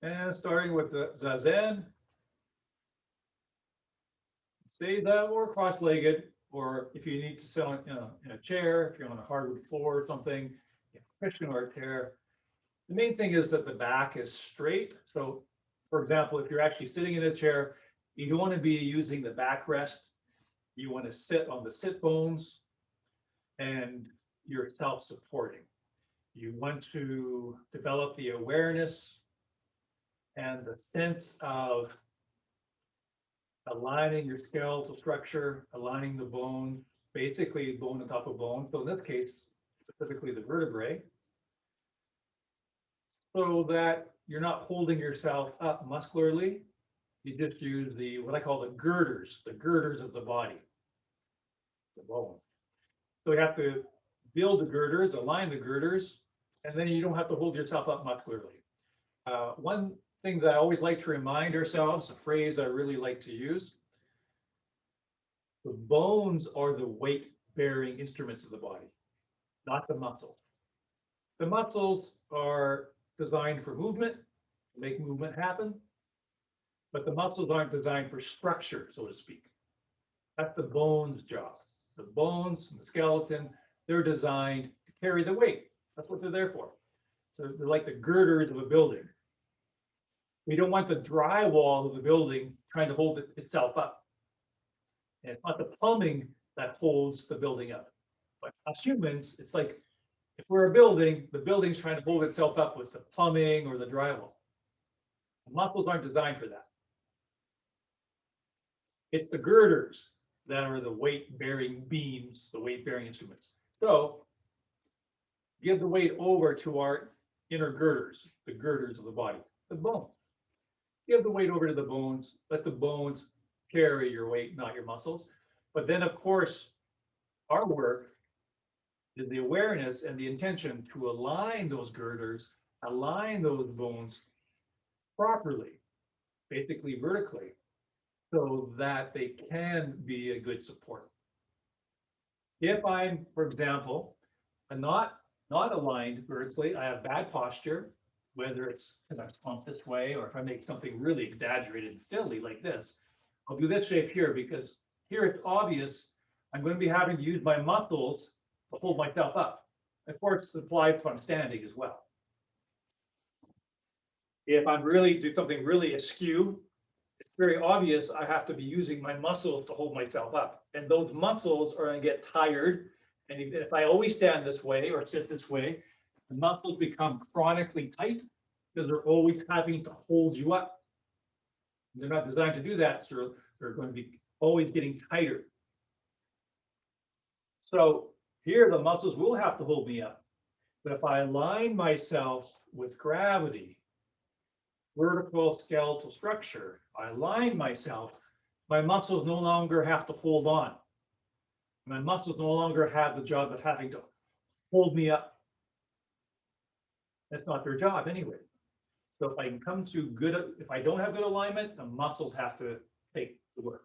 And starting with the zazen, stay that or cross-legged, or if you need to sit on in a chair, if you're on a hardwood floor or something, cushion or a chair. The main thing is that the back is straight. So, for example, if you're actually sitting in a chair, you don't want to be using the backrest. You want to sit on the sit bones and you're self-supporting. You want to develop the awareness and the sense of aligning your skeletal structure, aligning the bone, basically bone on top of bone. So in this case, specifically the vertebrae, so that you're not holding yourself up muscularly. You just use the, what I call the girders of the body, the bone. So you have to build the girders, align the girders, and then you don't have to hold yourself up muscularly. One thing that I always like to remind ourselves, a phrase I really like to use, the bones are the weight-bearing instruments of the body, not the muscles. The muscles are designed for movement, to make movement happen, but the muscles aren't designed for structure, so to speak. That's the bones' job. The bones and the skeleton, they're designed to carry the weight. That's what they're there for. So they're like the girders of a building. We don't want the drywall of the building trying to hold itself up. And it's not the plumbing that holds the building up. But as humans, it's like if we're a building, the building's trying to hold itself up with the plumbing or the drywall. The muscles aren't designed for that. It's the girders that are the weight-bearing beams, the weight-bearing instruments. So give the weight over to our inner girders, the girders of the body, the bone. Give the weight over to the bones, let the bones carry your weight, not your muscles. But then, of course, our work is the awareness and the intention to align those girders, align those bones properly, basically vertically, so that they can be a good support. If I'm, for example, not aligned vertically, I have bad posture, whether it's because I'm slumped this way or if I make something really exaggerated and silly like this, I'll do this shape here because here it's obvious I'm going to be having to use my muscles to hold myself up. Of course, it applies if I'm standing as well. If I'm really do something really askew, it's very obvious I have to be using my muscles to hold myself up. And those muscles are going to get tired. And if I always stand this way or sit this way, the muscles become chronically tight because they're always having to hold you up. They're not designed to do that, so they're going to be always getting tighter. So here the muscles will have to hold me up. But if I align myself with gravity, vertical skeletal structure, I align myself, my muscles no longer have to hold on. My muscles no longer have the job of having to hold me up. That's not their job anyway. So if I can come to good, if I don't have good alignment, the muscles have to take the work.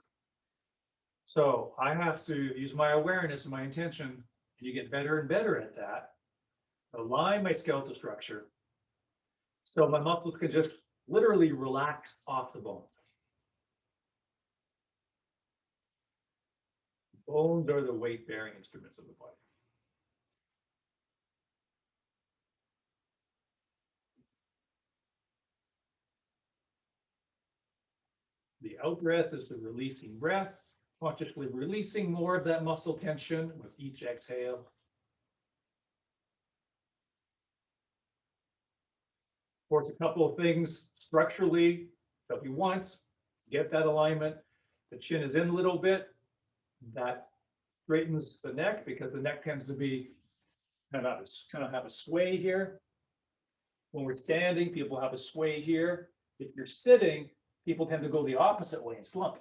So I have to use my awareness and my intention, and you get better and better at that, align my skeletal structure so my muscles can just literally relax off the bone. Bones are the weight-bearing instruments of the body. The out breath is the releasing breath, consciously releasing more of that muscle tension with each exhale. Of course, a couple of things structurally that we want, get that alignment. The chin is in a little bit. That straightens the neck because the neck tends to be kind of have a sway here. When we're standing, people have a sway here. If you're sitting, people tend to go the opposite way and slump.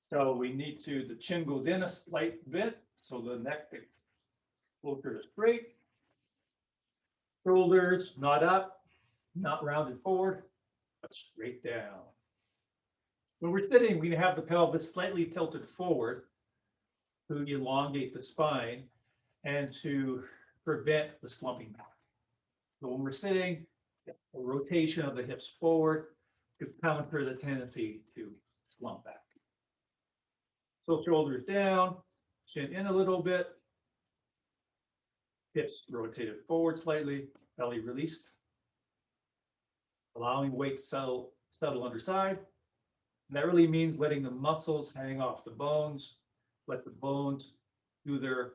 So we need to, the chin goes in a slight bit So the neck closer to straight. Shoulders not up, not rounded forward, but straight down. When we're sitting, we have the pelvis slightly tilted forward to elongate the spine and to prevent the slumping back. So when we're sitting, a rotation of the hips forward to counter the tendency to slump back. So shoulders down, chin in a little bit, hips rotated forward slightly, belly released, allowing weight to settle underside. And that really means letting the muscles hang off the bones, let the bones do their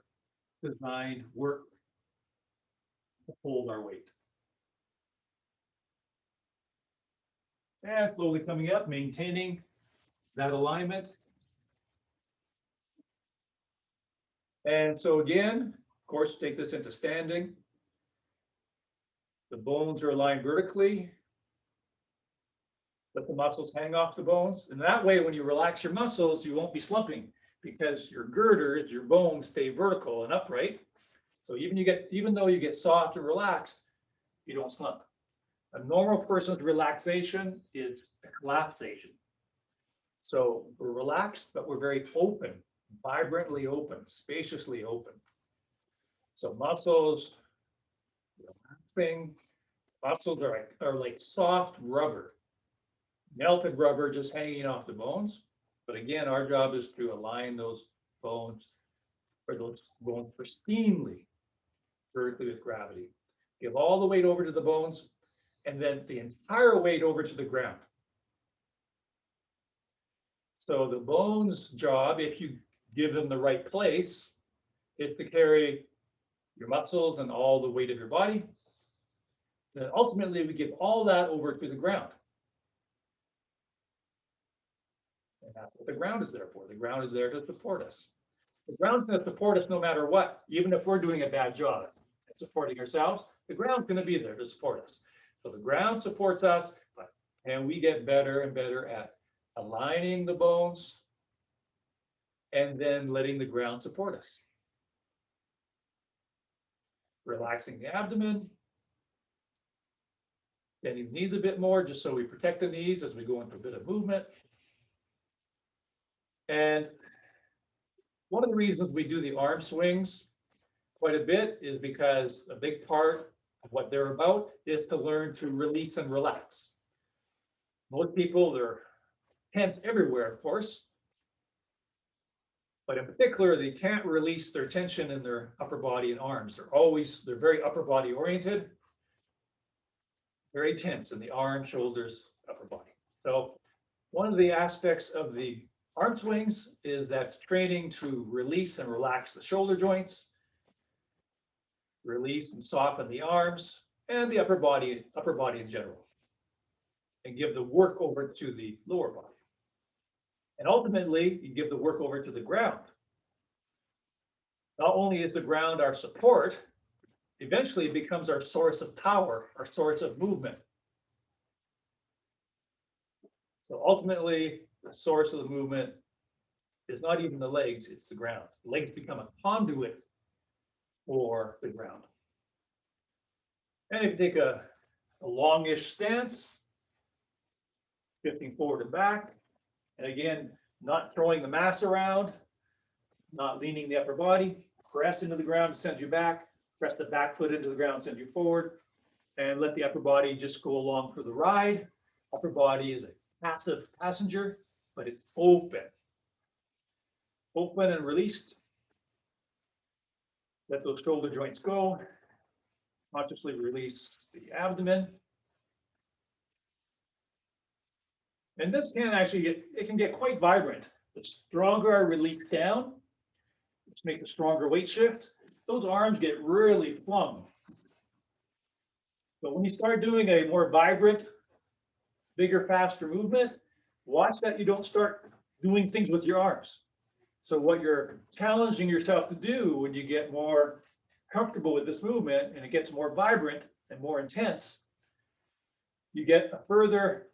designed work to hold our weight. And slowly coming up, maintaining that alignment. And so again, of course, take this into standing. The bones are aligned vertically. Let the muscles hang off the bones. And that way, when you relax your muscles, you won't be slumping because your girders, your bones stay vertical and upright. So even though you get soft and relaxed, you don't slump. A normal person's relaxation is a collapsation. So we're relaxed, but we're very open, vibrantly open, spaciously open. So muscles, relaxing, muscles are like soft rubber, melted rubber just hanging off the bones. But again, our job is to align those bones pristinely, vertically with gravity. Give all the weight over to the bones and then the entire weight over to the ground. So the bones' job, if you give them the right place, is to carry your muscles and all the weight of your body. Then ultimately, we give all that over to the ground. And that's what the ground is there for. The ground is there to support us. The ground's going to support us no matter what, even if we're doing a bad job at supporting ourselves, the ground's going to be there to support us. So the ground supports us, and we get better and better at aligning the bones and then letting the ground support us. Relaxing the abdomen, bending the knees a bit more, just so we protect the knees as we go into a bit of movement. And one of the reasons we do the arm swings quite a bit is because a big part of what they're about is to learn to release and relax. Most people, they're tense everywhere, of course, but in particular, they can't release their tension in their upper body and arms. They're very upper body oriented, very tense in the arms, shoulders, upper body. So one of the aspects of the arm swings is that's training to release and relax the shoulder joints, release and soften the arms and the upper body in general, and give the work over to the lower body. And ultimately, you give the work over to the ground. Not only is the ground our support, eventually it becomes our source of power, our source of movement. So ultimately, the source of the movement is not even the legs, it's the ground. The legs become a conduit for the ground. And if you take a longish stance, shifting forward and back, and again, not throwing the mass around, not leaning the upper body, press into the ground to send you back, press the back foot into the ground, send you forward, and let the upper body just go along for the ride. Upper body is a passive passenger, but it's open. Open and released. Let those shoulder joints go. Consciously release the abdomen. And this can actually get quite vibrant. The stronger I release down, which makes a stronger weight shift, those arms get really flung. But when you start doing a more vibrant, bigger, faster movement, watch that you don't start doing things with your arms. So what you're challenging yourself to do when you get more comfortable with this movement and it gets more vibrant and more intense, you get a further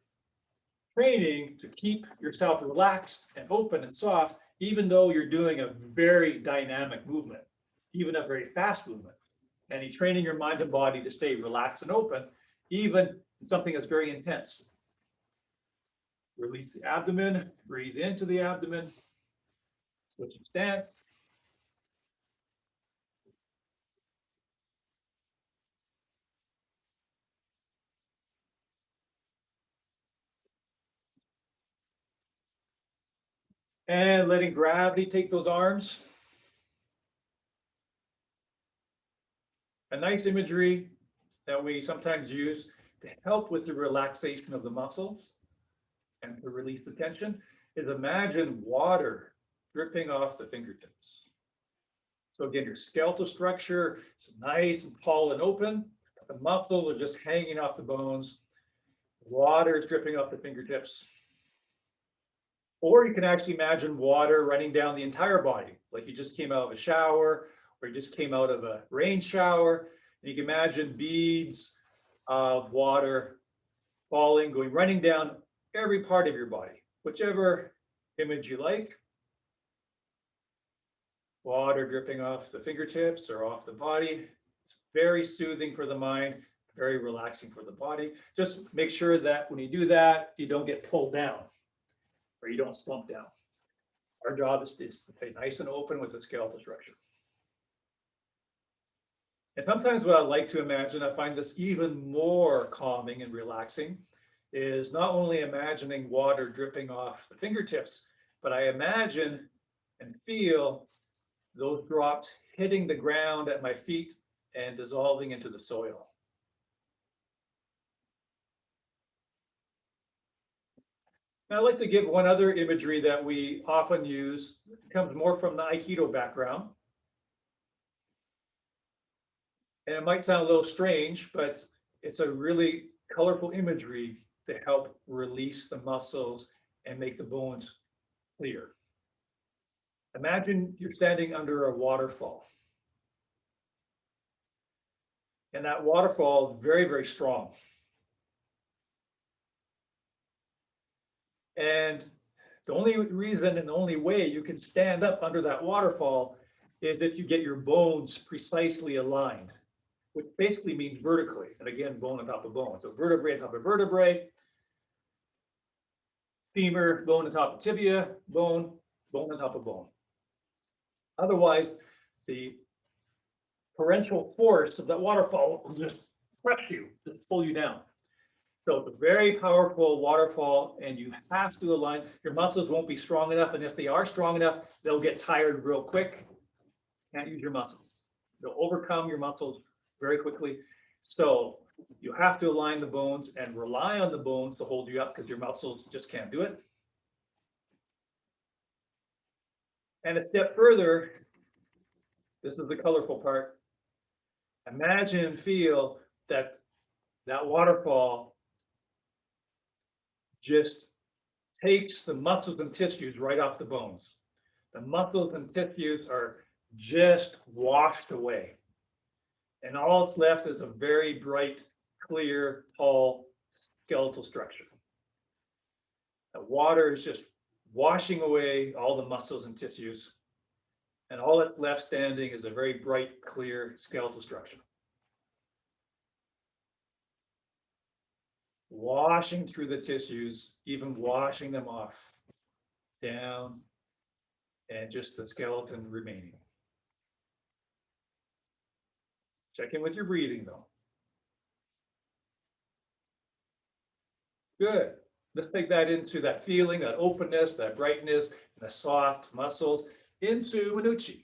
training to keep yourself relaxed and open and soft even though you're doing a very dynamic movement, even a very fast movement. And you're training your mind and body to stay relaxed and open, even in something that's very intense. Release the abdomen, breathe into the abdomen, switching stance. And letting gravity take those arms. A nice imagery that we sometimes use to help with the relaxation of the muscles and to release the tension is imagine water dripping off the fingertips. So again, your skeletal structure is nice and tall and open. The muscles are just hanging off the bones. Water is dripping off the fingertips. Or you can actually imagine water running down the entire body, like you just came out of a shower or you just came out of a rain shower. And you can imagine beads of water falling, going running down every part of your body, whichever image you like. Water dripping off the fingertips or off the body. It's very soothing for the mind, very relaxing for the body. Just make sure that when you do that, you don't get pulled down or you don't slump down. Our job is to stay nice and open with the skeletal structure. And sometimes what I like to imagine, I find this even more calming and relaxing, is not only imagining water dripping off the fingertips, but I imagine and feel those drops hitting the ground at my feet and dissolving into the soil. Now, I'd like to give one other imagery that we often use. It comes more from the Aikido background. And it might sound a little strange, but it's a really colorful imagery to help release the muscles and make the bones clear. Imagine you're standing under a waterfall. And that waterfall is very, very strong. And the only reason and the only way you can stand up under that waterfall is if you get your bones precisely aligned, which basically means vertically. And again, bone on top of bone. So vertebrae on top of vertebrae, femur, bone on top of tibia, bone on top of bone. Otherwise, the torrential force of that waterfall will just crush you, just pull you down. So it's a very powerful waterfall, and you have to align. Your muscles won't be strong enough, and if they are strong enough, they'll get tired real quick. Can't use your muscles. They'll overcome your muscles very quickly. So you have to align the bones and rely on the bones to hold you up because your muscles just can't do it. And a step further, this is the colorful part. Imagine and feel that that waterfall just takes the muscles and tissues right off the bones. The muscles and tissues are just washed away. And all that's left is a very bright, clear, tall skeletal structure. The water is just washing away all the muscles and tissues. And all that's left standing is a very bright, clear skeletal structure. Washing through the tissues, even washing them off, down, and just the skeleton remaining. Check in with your breathing though. Good. Let's take that into that feeling, that openness, that brightness, and the soft muscles into Manuchi.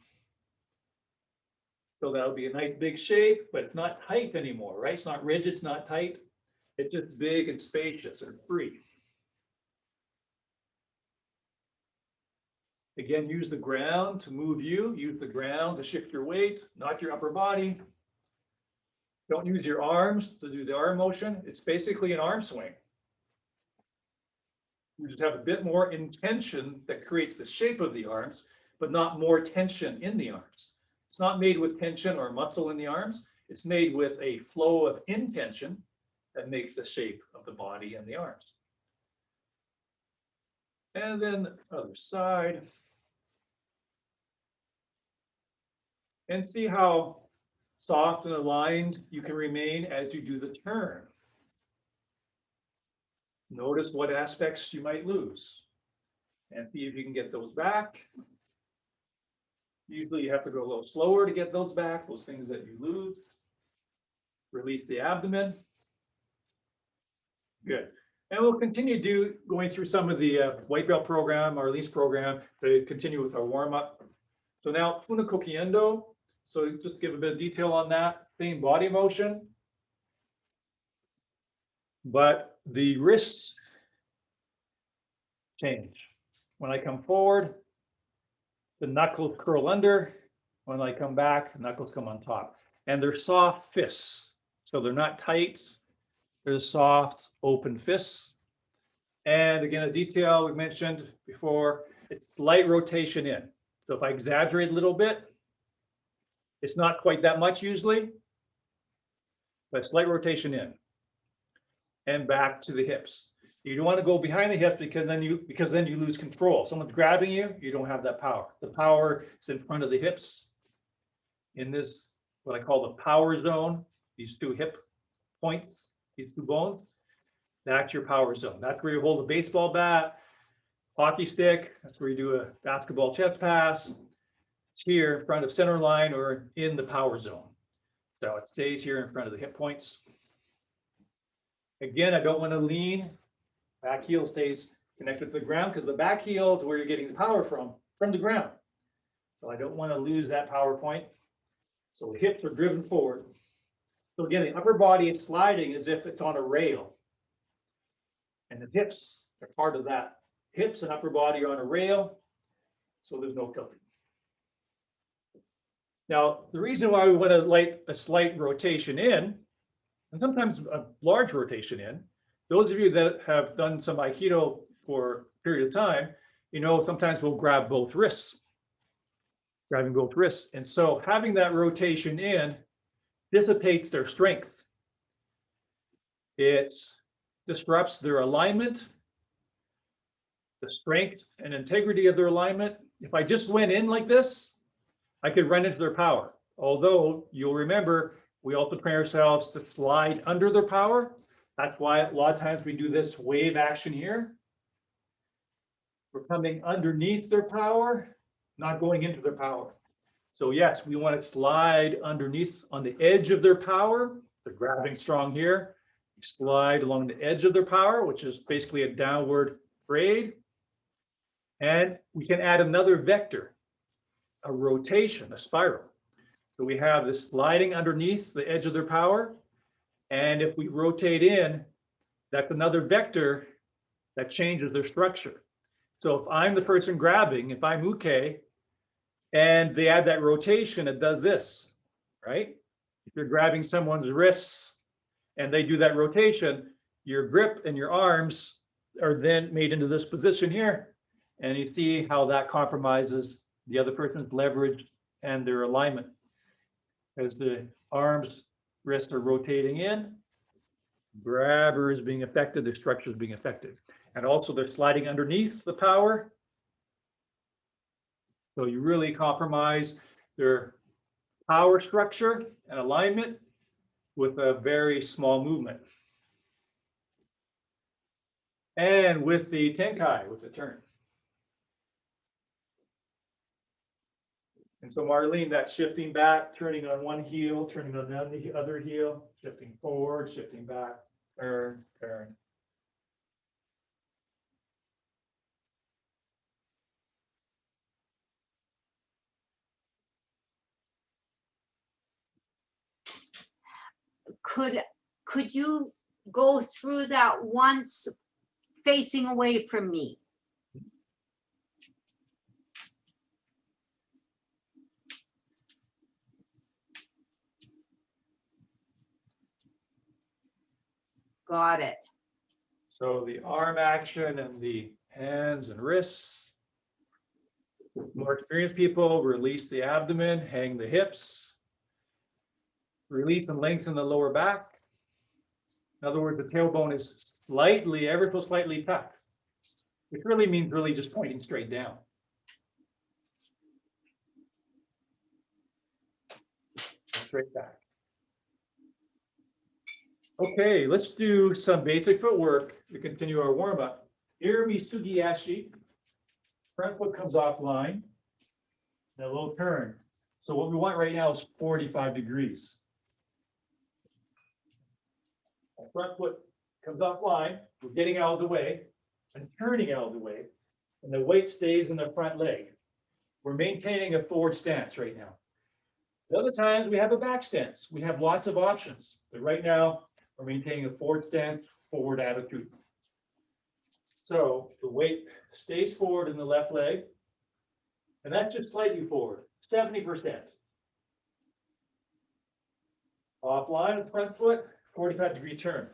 So that'll be a nice big shape, but it's not tight anymore, right? It's not rigid, it's not tight. It's just big and spacious and free. Again, use the ground to move you. Use the ground to shift your weight, not your upper body. Don't use your arms to do the arm motion. It's basically an arm swing. You just have a bit more intention that creates the shape of the arms, but not more tension in the arms. It's not made with tension or muscle in the arms. It's made with a flow of intention that makes the shape of the body and the arms. And then the other side. And see how soft and aligned you can remain as you do the turn. Notice what aspects you might lose and see if you can get those back. Usually you have to go a little slower to get those back, those things that you lose. Release the abdomen. Good. And we'll continue going through some of the white belt program, our release program, to continue with our warm up. So now Puna Kokendo. So just give a bit of detail on that. Same body motion, but the wrists change. When I come forward, the knuckles curl under. When I come back, the knuckles come on top. And they're soft fists. So they're not tight. They're soft, open fists. And again, a detail we mentioned before, it's slight rotation in. So if I exaggerate a little bit, it's not quite that much usually, but slight rotation in and back to the hips. You don't want to go behind the hips because then you lose control. Someone's grabbing you, you don't have that power. The power is in front of the hips in this, what I call the power zone, these two hip points, these two bones. That's your power zone. That's where you hold a baseball bat, hockey stick. That's where you do a basketball chest pass. It's here in front of center line or in the power zone. So it stays here in front of the hip points. Again, I don't want to lean. Back heel stays connected to the ground because the back heel is where you're getting the power from the ground. So I don't want to lose that power point. So the hips are driven forward. So again, the upper body is sliding as if it's on a rail. And the hips are part of that. Hips and upper body are on a rail, so there's no tilting. Now, the reason why we want a slight rotation in, and sometimes a large rotation in, those of you that have done some Aikido for a period of time, you know, sometimes we'll grab both wrists, grabbing both wrists. And so having that rotation in dissipates their strength. It disrupts their alignment, the strength and integrity of their alignment. If I just went in like this, I could run into their power. Although you'll remember, we also train ourselves to slide under their power. That's why a lot of times we do this wave action here. We're coming underneath their power, not going into their power. So yes, we want to slide underneath on the edge of their power. They're grabbing strong here. You slide along the edge of their power, which is basically a downward braid. And we can add another vector, a rotation, a spiral. So we have this sliding underneath the edge of their power. And if we rotate in, that's another vector that changes their structure. So if I'm the person grabbing, if I'm Uke, and they add that rotation, it does this, right? If you're grabbing someone's wrists and they do that rotation, your grip and your arms are then made into this position here. And you see how that compromises the other person's leverage and their alignment. As the arms, wrists are rotating in, grabber is being affected, their structure is being affected. And also they're sliding underneath the power. So you really compromise their power structure and alignment with a very small movement. And with the Tenkai, with the turn. And so Marlene, that's shifting back, turning on one heel, turning on the other heel, shifting forward, shifting back, turn, turn. Could you go through that once facing away from me? Got it. So the arm action and the hands and wrists. More experienced people release the abdomen, hang the hips. Release and lengthen the lower back. In other words, the tailbone is slightly, ever so slightly tucked, which really means really just pointing straight down. straight back. Okay, let's do some basic footwork to continue our warm up. Irimi Sugiyashi. Front foot comes offline. And a little turn. So what we want right now is 45 degrees. Our front foot comes offline. We're getting out of the way and turning out of the way. And the weight stays in the front leg. We're maintaining a forward stance right now. The other times we have a back stance. We have lots of options. But right now, we're maintaining a forward stance, forward attitude. So the weight stays forward in the left leg. And that's just slightly forward, 70%. Offline with front foot, 45-degree turn.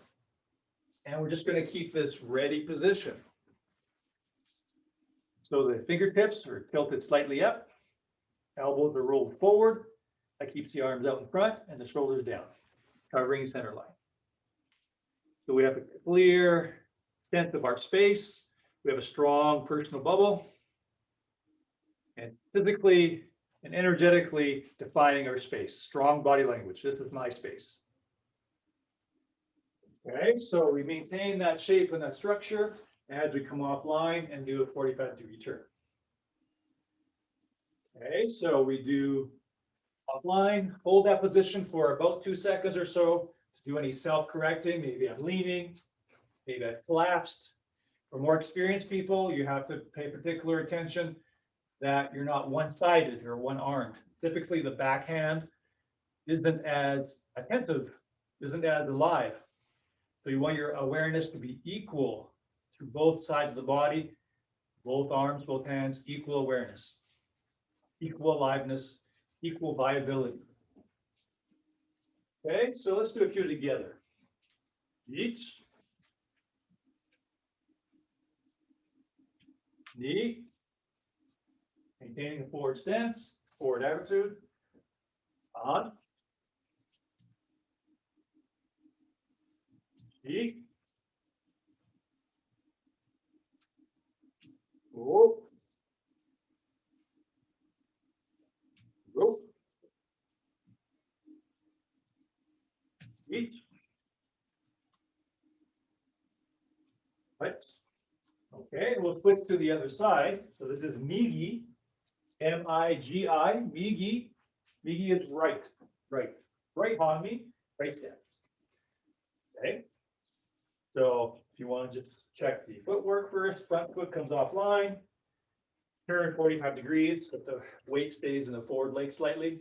And we're just going to keep this ready position. So the fingertips are tilted slightly up. Elbows are rolled forward. That keeps the arms out in front and the shoulders down, covering center line. So we have a clear sense of our space. We have a strong personal bubble. And physically and energetically defining our space. Strong body language. This is my space. Okay, so we maintain that shape and that structure as we come offline and do a 45-degree turn. Okay, so we do offline, hold that position for about 2 seconds or so to do any self-correcting. Maybe I'm leaning, maybe I've collapsed. For more experienced people, you have to pay particular attention that you're not one-sided or one-armed. Typically, the backhand isn't as attentive, isn't as alive. So you want your awareness to be equal through both sides of the body, both arms, both hands, equal awareness, equal aliveness, equal viability. Okay, so let's do a few together. Each. Knee. Maintaining a forward stance, forward attitude. On. Knee. Rope. Rope. Each. Right. Okay, and we'll switch to the other side. So this is Migi, M-I-G-I, Migi. Migi is right, right. Right on me, right stance. Okay. So if you want to just check the footwork first, front foot comes offline, turn 45 degrees, but the weight stays in the forward leg slightly.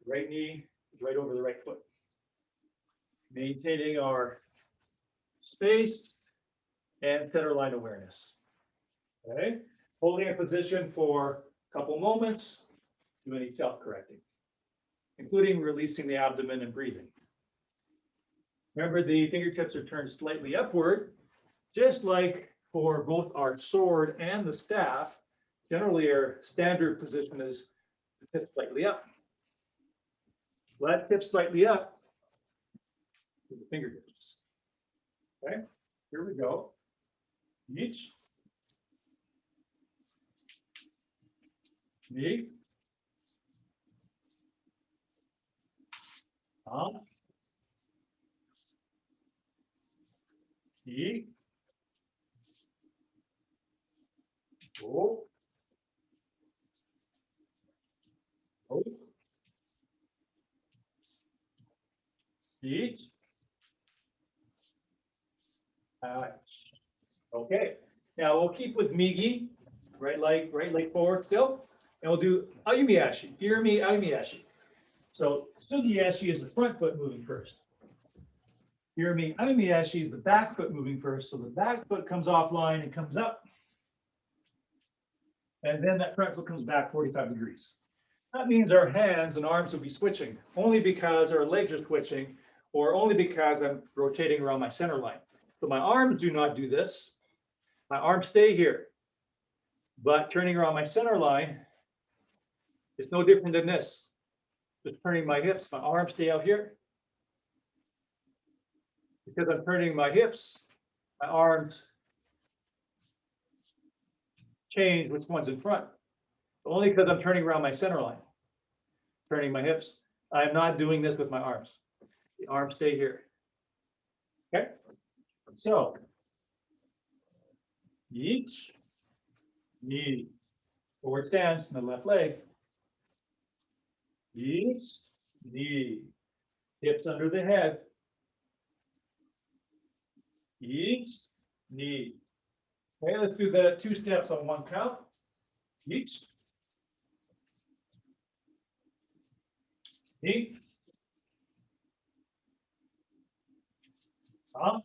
Right knee is right over the right foot. Maintaining our space and center line awareness. Okay, holding a position for a couple moments, do any self-correcting, including releasing the abdomen and breathing. Remember, the fingertips are turned slightly upward, just like for both our sword and the staff. Generally, our standard position is the tip slightly up. Let tip slightly up to the fingertips. Okay, here we go. Each. Knee. On. Knee. Go. Go. Seat. Okay, now we'll keep with Migi, right leg forward still, and we'll do Ayumiyashi, Irimi Ayumiyashi. So Sugiyashi is the front foot moving first. Irimi Ayumiyashi is the back foot moving first, so the back foot comes offline and comes up, and then that front foot comes back 45 degrees. That means our hands and arms will be switching, only because our legs are switching, or only because I'm rotating around my center line. So my arms do not do this. My arms stay here. But turning around my center line is no different than this. Just turning my hips, my arms stay out here. Because I'm turning my hips, my arms change which one's in front. Only because I'm turning around my center line. Turning my hips, I'm not doing this with my arms. The arms stay here. Okay, so each knee, forward stance in the left leg. Each knee, hips under the head. Each knee. Okay, let's do the 2 steps on 1 count. Each knee. Up.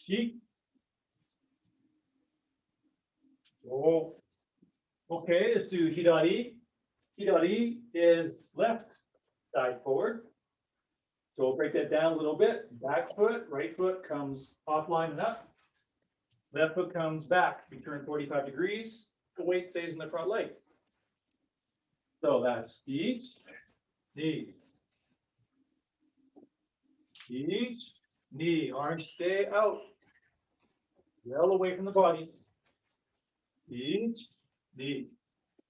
Cheek. Oh. Okay, let's do hidari. Hidari is left side forward. So we'll break that down a little bit. Back foot, right foot comes offline and up. Left foot comes back. We turn 45 degrees. The weight stays in the front leg. So that's each knee. Each knee. Arms stay out. Well away from the body. Each knee.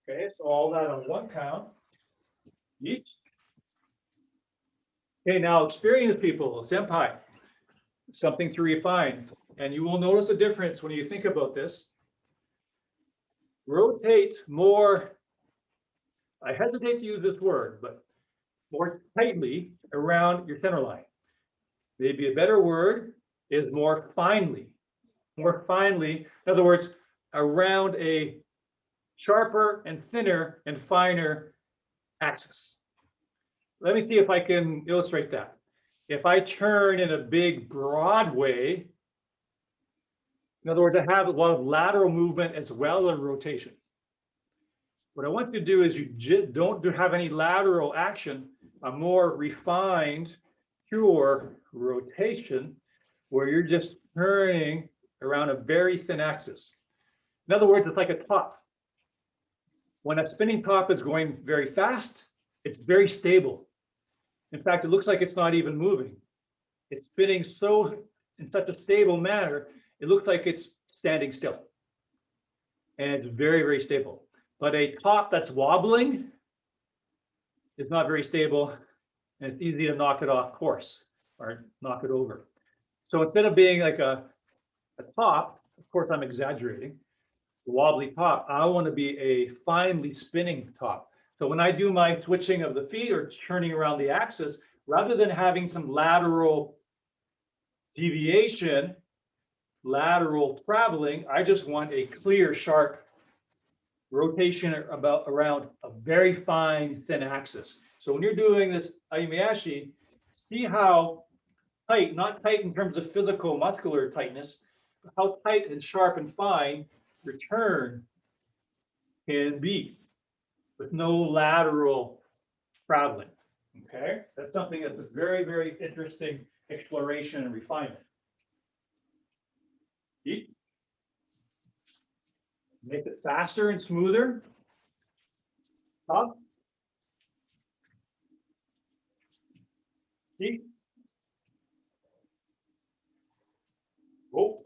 Okay, so all that on 1 count. Each. Okay, now experienced people, senpai, something to refine. And you will notice a difference when you think about this. Rotate more, I hesitate to use this word, but more tightly around your center line. Maybe a better word is more finely. More finely, in other words, around a sharper and thinner and finer axis. Let me see if I can illustrate that. If I turn in a big, broad way, in other words, I have a lot of lateral movement as well as rotation. What I want you to do is you don't have any lateral action, a more refined, pure rotation, where you're just turning around a very thin axis. In other words, it's like a top. When a spinning top is going very fast, it's very stable. In fact, it looks like it's not even moving. It's spinning in such a stable manner, it looks like it's standing still. And it's very, very stable. But a top that's wobbling is not very stable, and it's easy to knock it off course or knock it over. So instead of being like a top, of course I'm exaggerating, a wobbly top, I want to be a finely spinning top. So when I do my switching of the feet or turning around the axis, rather than having some lateral deviation, lateral traveling, I just want a clear, sharp rotation around a very fine, thin axis. So when you're doing this Ayumiyashi, see how tight, not tight in terms of physical muscular tightness, but how tight and sharp and fine your turn can be with no lateral traveling. Okay, that's something that's a very, very interesting exploration and refinement. Eat. Make it faster and smoother. Up. Eat. Go.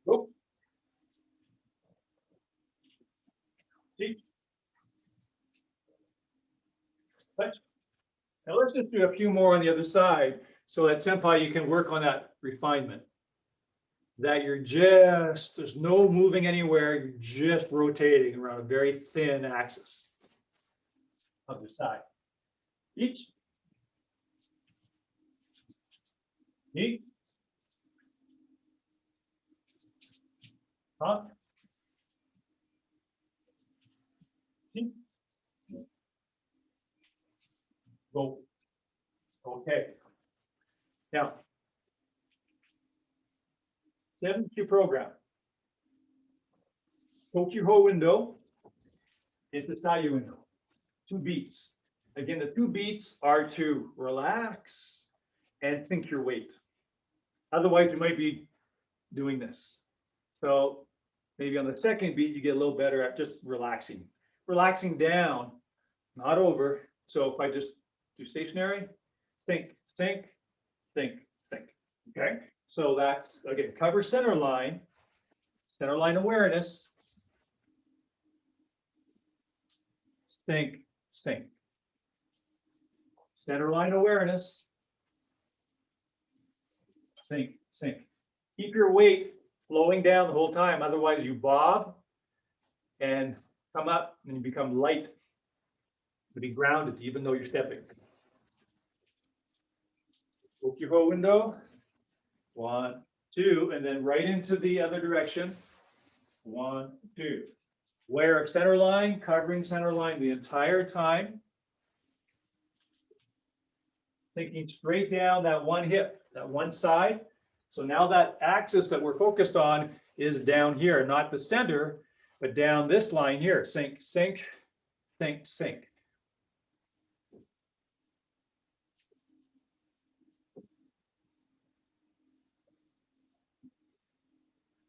Go. Eat. Touch. Now let's just do a few more on the other side so that senpai, you can work on that refinement. That there's no moving anywhere, you're just rotating around a very thin axis. Other side. Each. Eat. Huh? Eat. Go. Okay. Now, 7-2 program. Tokiho window into Sayu window. 2 beats. Again, the 2 beats are to relax and think your weight. Otherwise, you might be doing this. So maybe on the second beat, you get a little better at just relaxing. Relaxing down, not over. So if I just do stationary, think, think, think, think. Okay. So that's, again, cover center line awareness, sink, sink. Center line awareness. Sink, sink. Keep your weight flowing down the whole time, otherwise you bob and come up and you become light to be grounded even though you're stepping. Poke your hoe window. 1, 2, and then right into the other direction. 1, 2. Aware of center line, covering center line the entire time. Thinking straight down that one hip, that one side. So now that axis that we're focused on is down here, not the center, but down this line here. Sink, sink, sink, sink.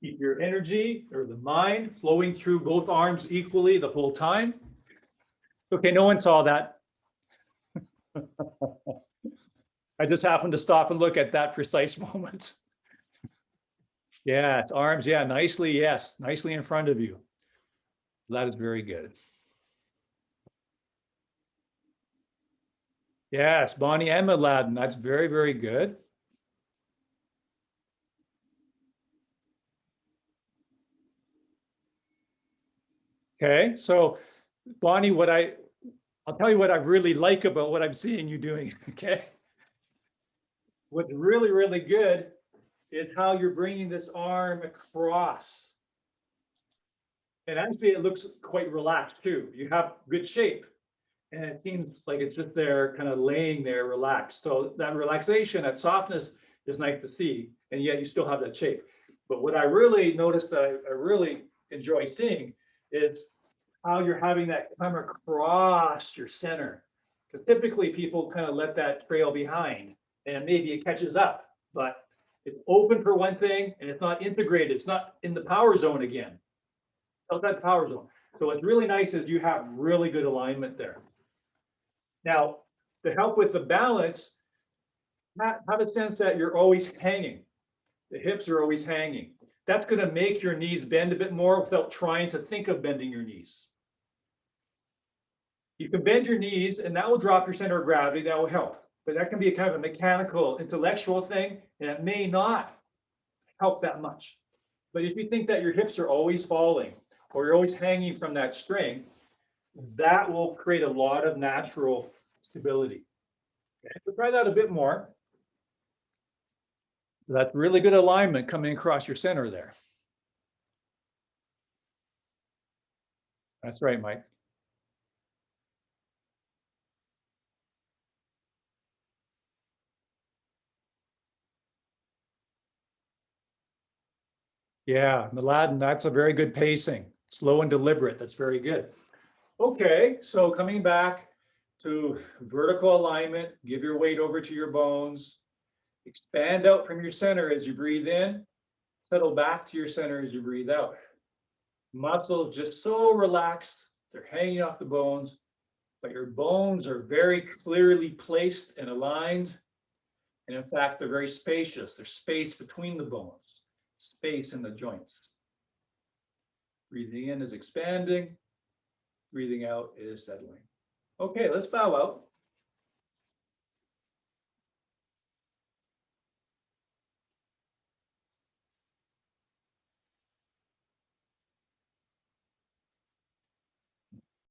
Keep your energy or the mind flowing through both arms equally the whole time. Okay, no one saw that. I just happened to stop and look at that precise moment. Yeah, it's arms, yeah, nicely, yes, nicely in front of you. That is very good. Yes, Bonnie and Aladdin, that's very, very good. Okay, so Bonnie, I'll tell you what I really like about what I'm seeing you doing, okay? What's really, really good is how you're bringing this arm across. And actually it looks quite relaxed too. You have good shape. And it seems like it's just there, kind of laying there relaxed. So that relaxation, that softness is nice to see. And yet you still have that shape. But what I really noticed that I really enjoy seeing is how you're having that come across your center. Because typically people kind of let that trail behind and maybe it catches up, but it's open for one thing and it's not integrated. It's not in the power zone again. Outside the power zone. So what's really nice is you have really good alignment there. Now, to help with the balance, have a sense that you're always hanging. The hips are always hanging. That's going to make your knees bend a bit more without trying to think of bending your knees. You can bend your knees and that will drop your center of gravity. That will help. But that can be a kind of a mechanical, intellectual thing, and it may not help that much. But if you think that your hips are always falling or you're always hanging from that string, that will create a lot of natural stability. Okay, so try that a bit more. That's really good alignment coming across your center there. That's right, Mike. Yeah, Aladdin, that's a very good pacing. Slow and deliberate, that's very good. Okay, so coming back to vertical alignment, give your weight over to your bones. Expand out from your center as you breathe in. Settle back to your center as you breathe out. Muscles just so relaxed, they're hanging off the bones, but your bones are very clearly placed and aligned. And in fact, they're very spacious. There's space between the bones, space in the joints. Breathing in is expanding. Breathing out is settling. Okay, let's bow out.